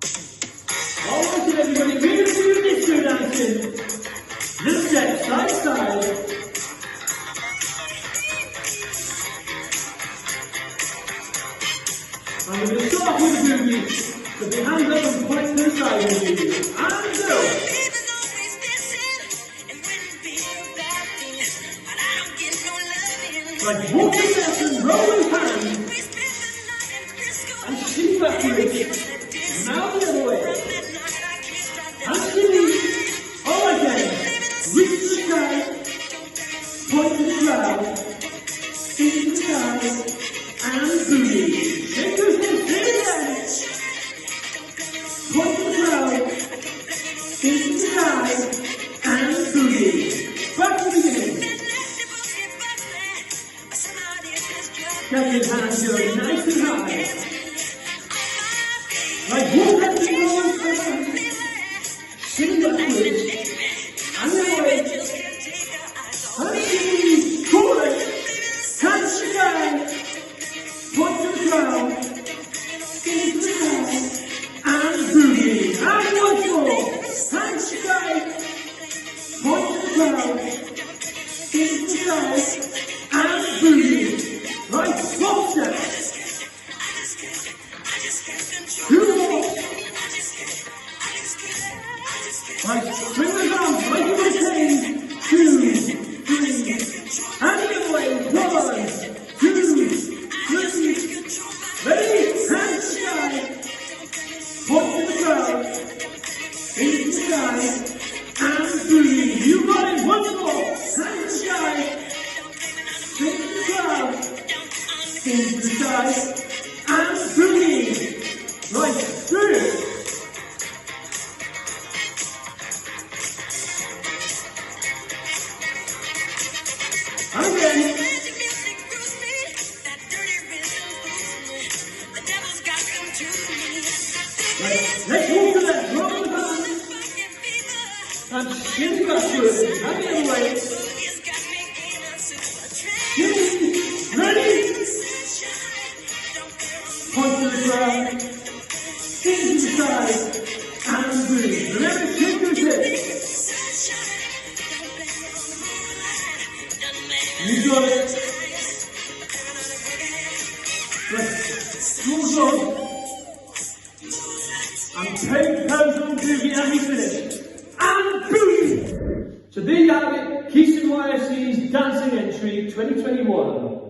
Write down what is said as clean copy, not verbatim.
Alright everybody, we're going to do disco dancing. This step, side side. And we're going to start with the boogie. Put your hands up and point to the side of the boogie. And go. Like walking left and rolling hands. And shift backwards. Now the other way. And spinning. Alright then. Reach to the sky. Point to the cloud. Spin to the sky. And boogie. Shake those hands. Spin again. Point to the cloud. Spin to the sky. And boogie. Back to the beginning. Get your hands going nice and high. Like walk up and roll and turn. Spin backwards. And the other way. And spin. Pull it. Hands to the sky. Point to the ground. Spin to the sky. And boogie. And once more. Hands to the sky. Point to the ground. Spin to the sky. And boogie. Right, swap step. Two more. Right, swing the arms like you were saying. 2, 3. And the other way. 1, 2, 3. Ready? Hands to the sky. Point to the ground. Into the sky. And boogie. You got it. Once more. Hands to the sky. Into the ground. Into the sky. And boogie. Right, through. And again. Right, let's walk to that. Drop the band. And shin backwards. And the other way. Shin. Ready? Point to the ground. Into the sky. And boogie. Remember, shake those hips. You got it. Right. Small on. And take pose on boogie as we finish. And boogie! So there you have it. Keystone YFC's Dancing Entry 2021.